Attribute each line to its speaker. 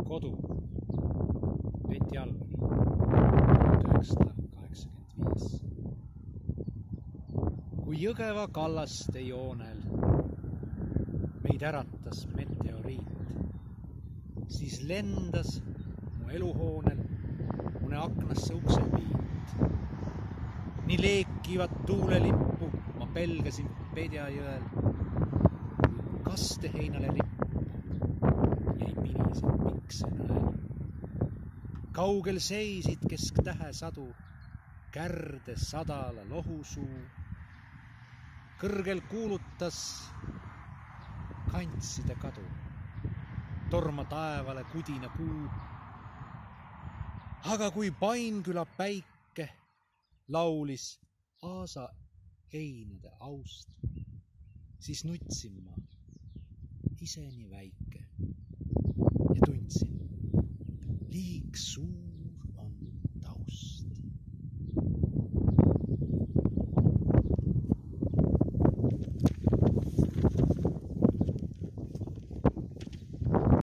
Speaker 1: Kodu, Peti Alver, 1985. Kui Jõgeva kallaste joonel meid äratas meteoriit, siis lendas mu eluhoonel mune aknasse uksepiit. Nii leekivat tuulelippu ma pelgasin Pedjajõel, kui kasteheinale rippu jäi pinisev piksenõel. Kaugel seisid kesk tähesadu, Kärde sadala lohusuu. Kõrgel kuulutas kantside kadu, torma taevale kudina kuu. Aga kui Painküla päike laulis aasa heinade aust, siis nutsin ma ise nii väike ja tundsin liig suur.